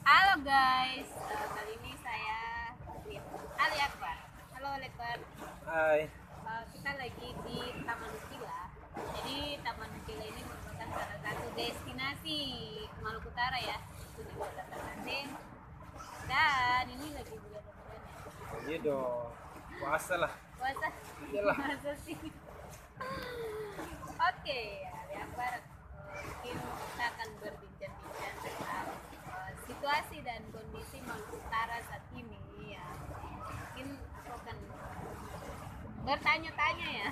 Halo guys, kali ini saya with Ali Akbar. Halo Ali Akbar. Hai. Kita lagi di Taman Ukila. Jadi Taman Ukila ini merupakan salah satu destinasi Maluku Utara ya, itu di Kota Ternate. Dan ini lagi bulan Ramadan ya. Iya dong. Puasa lah. Puasa. Iyalah. Puasa sih. Oke, Ali Akbar. Mungkin kita akan berbincang-bincang tentang situasi dan kondisi Maluku Utara saat ini ya. Mungkin aku akan bertanya-tanya ya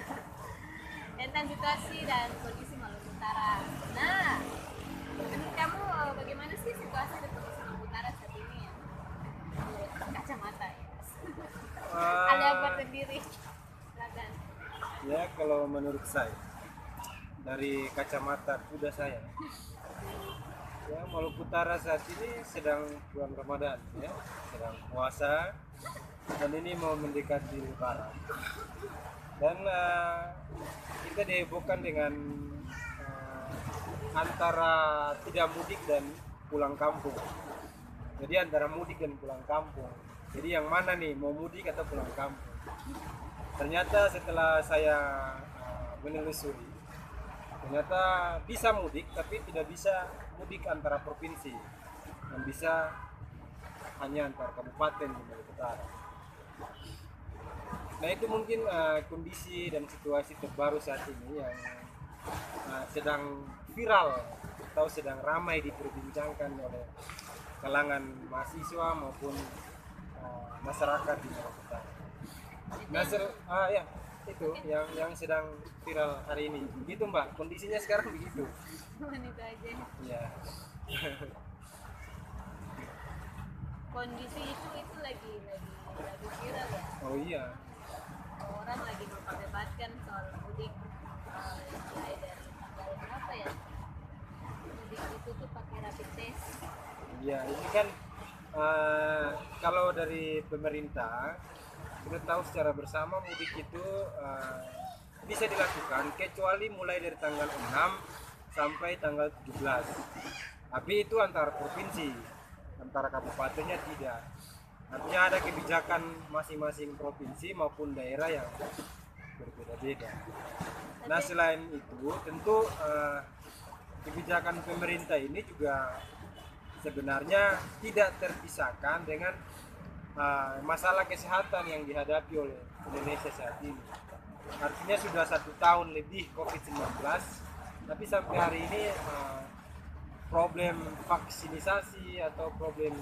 tentang situasi dan kondisi Maluku Utara. Nah, menurut kamu bagaimana sih situasi dan kondisi Maluku Utara saat ini ya? Menurut kacamata ya. Ada apa sendiri? Silakan. Ya kalau menurut saya dari kacamata kuda saya, ya Maluku Utara saat ini sedang bulan Ramadan, ya, sedang puasa dan ini mau mendekati Lebaran. Dan kita dihebohkan dengan antara tidak mudik dan pulang kampung. Jadi antara mudik dan pulang kampung. Jadi yang mana nih, mau mudik atau pulang kampung? Ternyata setelah saya menelusuri, ternyata bisa mudik tapi tidak bisa mudik antara provinsi, yang bisa hanya antar kabupaten di Maluku Utara. Nah itu mungkin kondisi dan situasi terbaru saat ini yang sedang viral atau sedang ramai diperbincangkan oleh kalangan mahasiswa maupun masyarakat di Maluku Utara. Nah, ya itu yang sedang viral hari ini. Begitu Mbak, kondisinya sekarang begitu. Itu aja. Ya. Kondisi itu lagi viral ya. Oh iya. Orang lagi memperdebatkan soal mudik mulai dari tanggal berapa ya? Mudik itu tuh pakai rapid test. Iya, ini kan kalau dari pemerintah kita tahu secara bersama mudik itu bisa dilakukan kecuali mulai dari tanggal 6 sampai tanggal 17. Tapi itu antar provinsi, antara kabupatennya tidak. Artinya ada kebijakan masing-masing provinsi maupun daerah yang berbeda-beda. Nah selain itu tentu kebijakan pemerintah ini juga sebenarnya tidak terpisahkan dengan masalah kesehatan yang dihadapi oleh Indonesia saat ini. Artinya sudah 1 tahun lebih COVID-19, tapi sampai hari ini problem vaksinisasi atau problem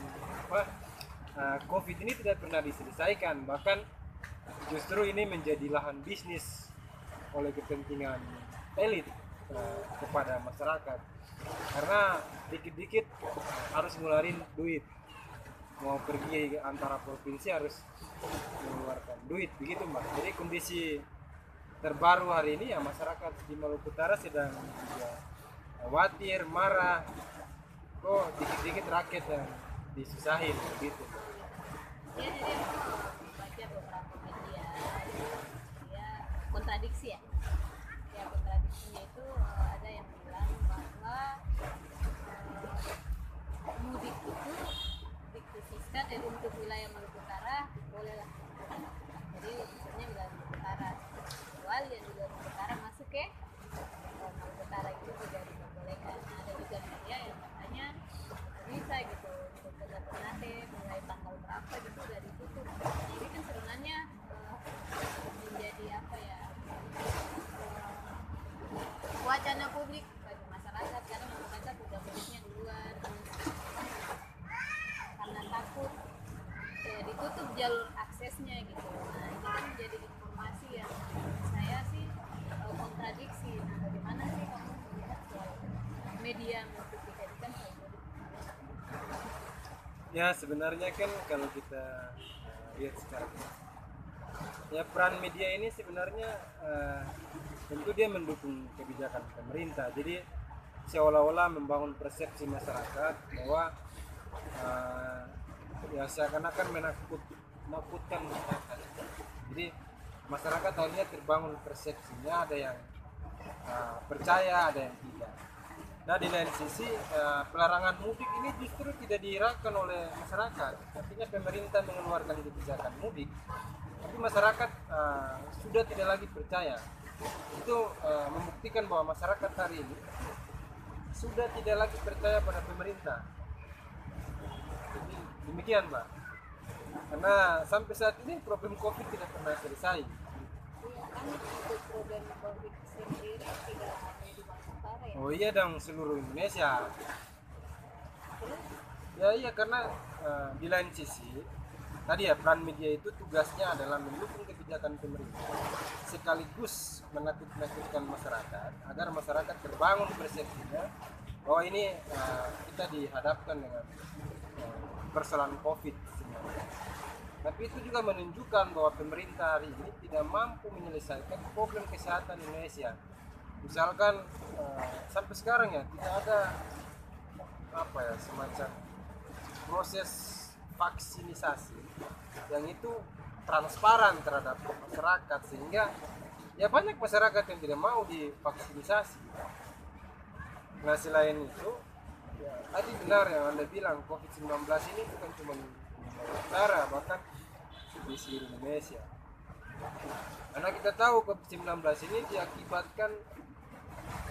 COVID ini tidak pernah diselesaikan. Bahkan justru ini menjadi lahan bisnis oleh kepentingan elit kepada masyarakat. Karena dikit-dikit harus ngeluarin duit, mau pergi antara provinsi harus mengeluarkan duit, begitu Mbak. Jadi kondisi terbaru hari ini ya masyarakat di Maluku Utara sedang juga khawatir, marah, kok dikit-dikit rakyat yang disusahin begitu. Ya, jadi aku baca beberapa media ya kontradiksi ya. Ya kontradiksinya itu ada yang bilang bahwa mudik itu dikhususkan untuk wilayah Maluku Utara bolehlah. Jadi misalnya wilayah Maluku Utara, kecuali yang di luar Maluku Utara masuk ke Maluku Utara itu tidak diperbolehkan. Nah, ada juga media yang katanya bisa gitu untuk ke Ternate mulai tanggal berapa gitu udah ditutup. Ini kan sebenarnya menjadi apa ya, wacana publik bagi masyarakat karena masyarakat udah mudiknya duluan karena takut ditutup jalur aksesnya gitu. Nah ini kan menjadi informasi yang saya sih kontradiksi. Nah bagaimana sih kamu melihat soal media untuk dijadikan hal mudik? Ya sebenarnya kan kalau kita lihat sekarang, ya peran media ini sebenarnya tentu dia mendukung kebijakan pemerintah. Jadi seolah-olah membangun persepsi masyarakat bahwa ya seakan-akan menakutkan masyarakat. Jadi masyarakat akhirnya terbangun persepsinya, ada yang percaya, ada yang tidak. Nah di lain sisi pelarangan mudik ini justru tidak diiraukan oleh masyarakat. Artinya pemerintah mengeluarkan kebijakan mudik, tapi masyarakat sudah tidak lagi percaya. Itu membuktikan bahwa masyarakat hari ini sudah tidak lagi percaya pada pemerintah. Jadi demikian, Mbak. Karena sampai saat ini problem COVID tidak pernah selesai. Iya kan itu problem COVID sendiri tidak hanya di Maluku Utara ya. Oh iya dong, seluruh Indonesia. Terus Ya iya, karena di lain sisi tadi ya, peran media itu tugasnya adalah mendukung kebijakan pemerintah sekaligus menakut-nakutkan masyarakat agar masyarakat terbangun persepsinya bahwa ini kita dihadapkan dengan persoalan COVID-19. Tapi itu juga menunjukkan bahwa pemerintah hari ini tidak mampu menyelesaikan problem kesehatan Indonesia. Misalkan sampai sekarang ya tidak ada semacam proses vaksinisasi yang itu transparan terhadap masyarakat, sehingga ya banyak masyarakat yang tidak mau divaksinisasi. Nah selain itu ya, tadi benar yang Anda bilang, COVID-19 ini bukan cuma di Maluku Utara, bahkan di seluruh Indonesia. Karena kita tahu COVID-19 ini diakibatkan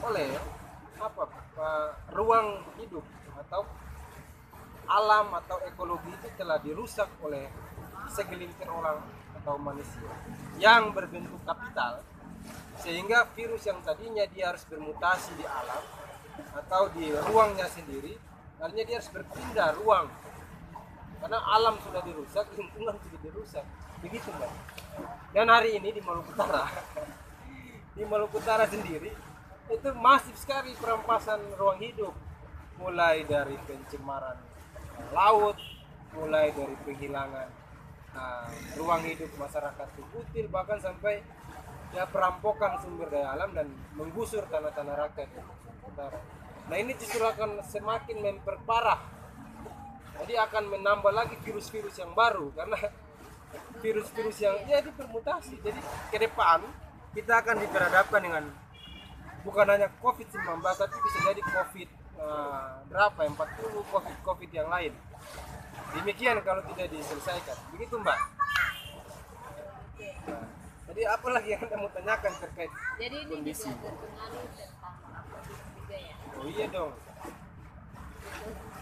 oleh ruang hidup atau alam atau ekologi itu telah dirusak oleh segelintir orang atau manusia yang berbentuk kapital, sehingga virus yang tadinya dia harus bermutasi di alam atau di ruangnya sendiri, artinya dia harus berpindah ruang karena alam sudah dirusak, lingkungan sudah dirusak, begitu Mbak. Dan hari ini di Maluku Utara di Maluku Utara sendiri itu masif sekali perampasan ruang hidup, mulai dari pencemaran laut, mulai dari penghilangan ruang hidup masyarakat kutil, bahkan sampai ya perampokan sumber daya alam dan menggusur tanah-tanah rakyat utara. Nah ini justru akan semakin memperparah, jadi akan menambah lagi virus-virus yang baru, karena virus-virus yang jadi bermutasi. Jadi ke depan kita akan diperhadapkan dengan bukan hanya COVID-19, tapi bisa jadi COVID 40 COVID yang lain. Demikian kalau tidak diselesaikan. Begitu Mbak. Nah, jadi apa lagi yang Anda mau tanyakan terkait jadi ini kondisi? juga berpengaruh tentang COVID juga ya. Oh iya dong.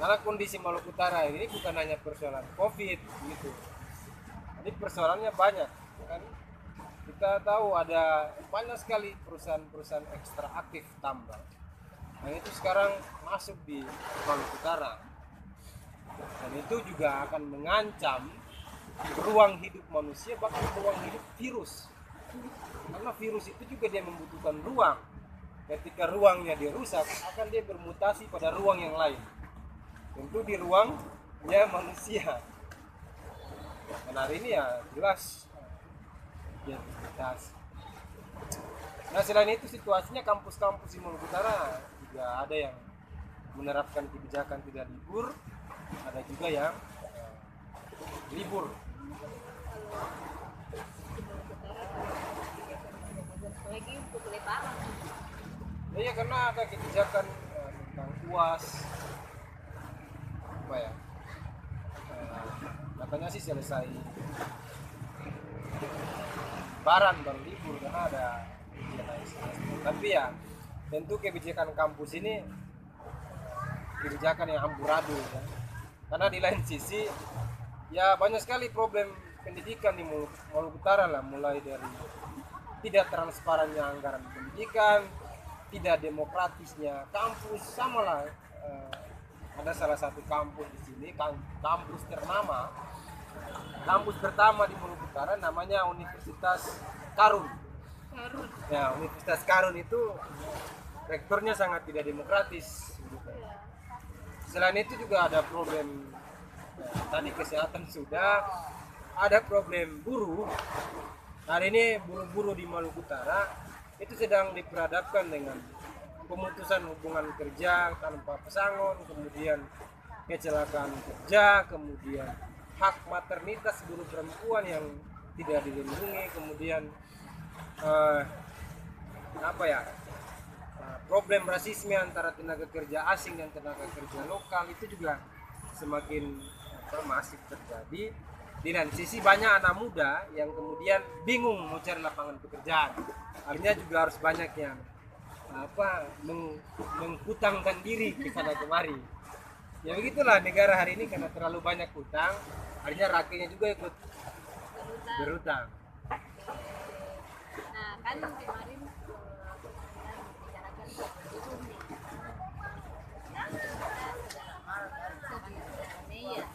Karena kondisi Maluku Utara ini bukan hanya persoalan COVID gitu. Jadi persoalannya banyak kan. Kita tahu ada banyak sekali perusahaan-perusahaan ekstraktif tambang yang itu sekarang masuk di Maluku Utara, dan itu juga akan mengancam ruang hidup manusia, bahkan ruang hidup virus, karena virus itu juga dia membutuhkan ruang. Ketika ruangnya dirusak, akan dia bermutasi pada ruang yang lain, tentu di ruangnya manusia. Dan hari ini ya jelas dia bermutasi. Nah selain itu situasinya kampus-kampus di Maluku Utara juga ada yang menerapkan kebijakan tidak libur, ada juga yang libur. Lagi untuk lebaran. Iya karena ada kebijakan tentang UAS, katanya sih selesai lebaran baru libur karena ada ujian semester. Tapi ya tentu kebijakan kampus ini kebijakan yang amburadul ya. Karena di lain sisi ya banyak sekali problem pendidikan di Maluku Utara lah, mulai dari tidak transparannya anggaran pendidikan, tidak demokratisnya kampus, sama lah. Ada salah satu kampus di sini, kampus pertama di Maluku Utara, namanya Universitas Karun. Ya, Universitas Karun itu rektornya sangat tidak demokratis. Selain itu juga ada problem tadi kesehatan sudah, ada problem buruh. Hari ini buruh-buruh di Maluku Utara itu sedang diperhadapkan dengan pemutusan hubungan kerja tanpa pesangon, kemudian kecelakaan kerja, kemudian hak maternitas buruh perempuan yang tidak dilindungi, kemudian problem rasisme antara tenaga kerja asing dan tenaga kerja lokal itu juga semakin masif terjadi. Di lain sisi banyak anak muda yang kemudian bingung mau cari lapangan pekerjaan, artinya juga harus banyak yang menghutangkan diri ke sana kemari. Ya begitulah negara hari ini, karena terlalu banyak hutang, artinya rakyatnya juga ikut berhutang. Nah kan kemarin membicarakan buruh nih. Mei ya.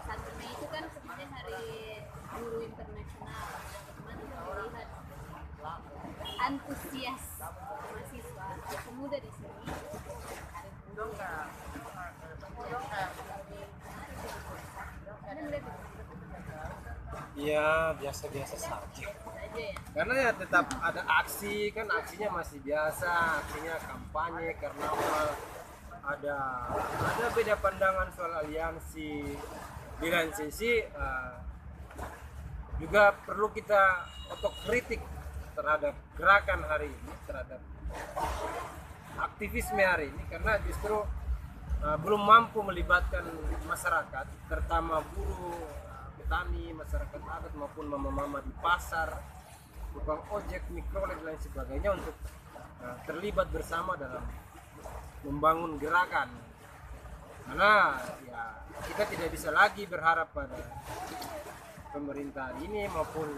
1 Mei itu kan sebenarnya hari buruh internasional. Teman-teman melihat antusias mahasiswa pemuda di sini. Hari buruh. Ya biasa-biasa saja. Saja ya. Karena ya tetap ada aksi, kan aksinya masih biasa, aksinya kampanye, karnaval, ada beda pandangan soal aliansi. Di lain sisi juga perlu kita otokritik terhadap gerakan hari ini, terhadap aktivisme hari ini, karena justru belum mampu melibatkan masyarakat, terutama buruh, petani, masyarakat adat maupun mama-mama di pasar, tukang ojek, mikrolet dan lain sebagainya untuk terlibat bersama dalam membangun gerakan. Karena ya kita tidak bisa lagi berharap pada pemerintah ini maupun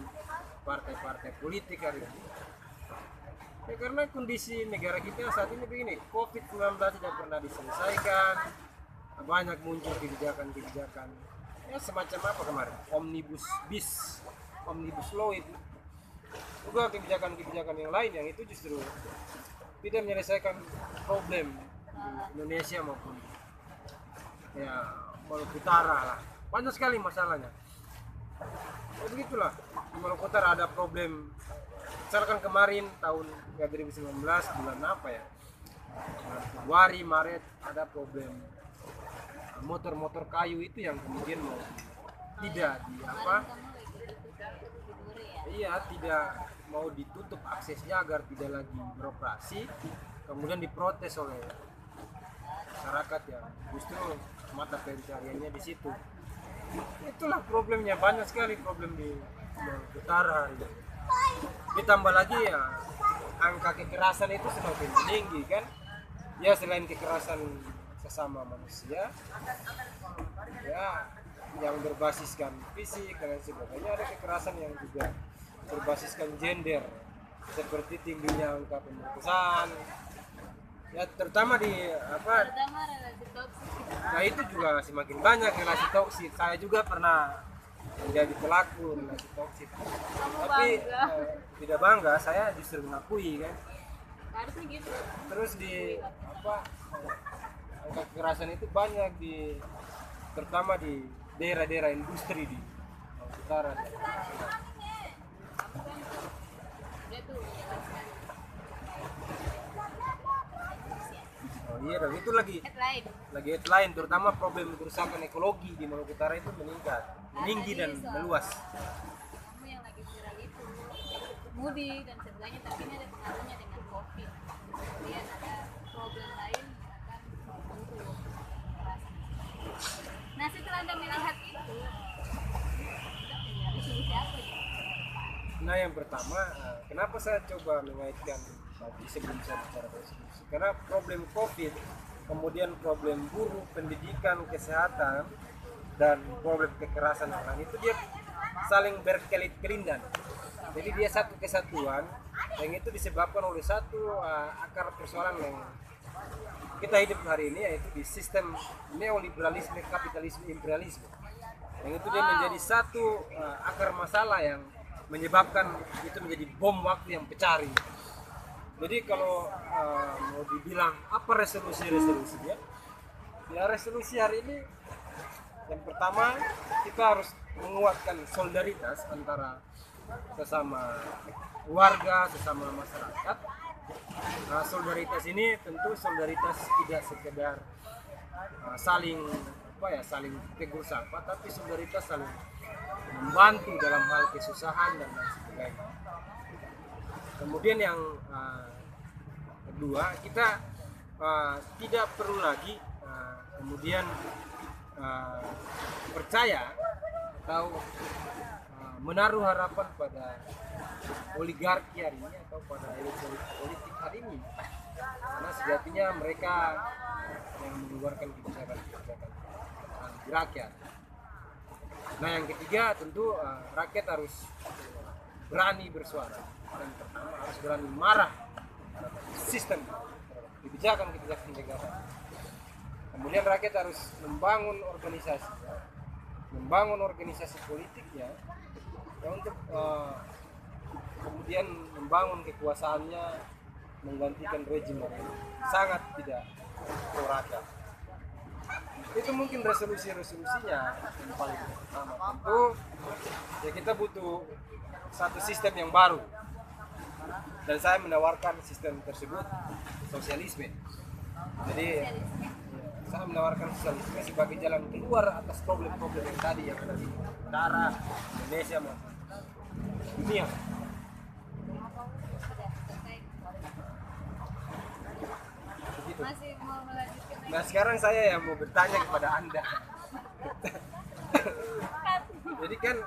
partai-partai politik hari ini. Ya, karena kondisi negara kita saat ini begini, COVID-19 tidak pernah diselesaikan, banyak muncul kebijakan-kebijakan ya semacam apa kemarin, omnibus law itu, juga kebijakan-kebijakan yang lain yang itu justru tidak menyelesaikan problem di Indonesia maupun ya Maluku Utara lah, banyak sekali masalahnya. Ya, begitulah di Maluku Utara ada problem. Misalkan kemarin tahun 2019 bulan apa ya, Februari, Maret, ada problem motor-motor kayu itu yang kemudian mau tidak tidak mau ditutup aksesnya agar tidak lagi beroperasi, kemudian diprotes oleh masyarakat yang justru mata pencariannya di situ. Itulah problemnya, banyak sekali problem di Maluku Utara hari ini. Ditambah lagi ya angka kekerasan itu semakin tinggi kan ya, selain kekerasan sesama manusia ya yang berbasiskan fisik dan lain sebagainya, ada kekerasan yang juga berbasiskan gender seperti tingginya angka pemerkosaan ya, terutama di relasi toksik. Nah itu juga semakin banyak relasi toksik. Saya juga pernah menjadi pelaku relasi toksik, tapi tidak bangga, saya justru mengakui kan. Harusnya gitu. Terus di angka kekerasan itu banyak terutama di daerah-daerah industri di Maluku Utara. Dia tuh menjelaskan Oh iya, dan itu lagi headline, terutama problem kerusakan ekologi di Maluku Utara itu meninggi dan meluas. Kamu yang lagi viral itu mudik dan sebagainya, tapi ini ada pengaruhnya dengan COVID. Kemudian ada problem lain akan muncul kekerasan. Nah setelah Anda melihat itu, ada solusi apa ya? Nah yang pertama, kenapa saya coba mengaitkan tadi sebelum saya bicara solusi? Karena problem COVID, kemudian problem buruh, pendidikan, kesehatan, dan problem kekerasan orang itu dia saling berkelit-kelindan. Jadi dia satu kesatuan, yang itu disebabkan oleh satu akar persoalan yang kita hidup hari ini, yaitu di sistem neoliberalisme, kapitalisme, imperialisme. Yang itu dia menjadi satu akar masalah yang menyebabkan itu menjadi bom waktu yang pecah. Jadi kalau mau dibilang apa resolusinya, ya resolusi hari ini yang pertama kita harus menguatkan solidaritas antara sesama warga, sesama masyarakat. Nah, solidaritas ini tentu solidaritas tidak sekedar saling tegur sapa, tapi solidaritas saling membantu dalam hal kesusahan dan lain sebagainya. Kemudian yang Dua, kita tidak perlu lagi kemudian percaya atau menaruh harapan pada oligarki hari ini atau pada elit politik hari ini, karena sejatinya mereka yang mengeluarkan kebijakan-kebijakan di rakyat. Nah, yang ketiga tentu rakyat harus berani bersuara, dan pertama harus berani marah terhadap sistem kebijakan-kebijakan negara. Kemudian rakyat harus membangun organisasi politiknya ya, untuk kemudian membangun kekuasaannya, menggantikan rejim yang sangat tidak berakal. Itu mungkin resolusi-resolusinya yang paling pertama. Tentu ya kita butuh satu sistem yang baru, dan saya menawarkan sistem tersebut sosialisme. Jadi saya menawarkan sosialisme sebagai jalan keluar atas problem-problem yang tadi yang ada di negara, Indonesia maupun dunia. Begitu. Masih mau melanjutkan lagi? Nah, sekarang saya yang mau bertanya kepada Anda. Jadi kan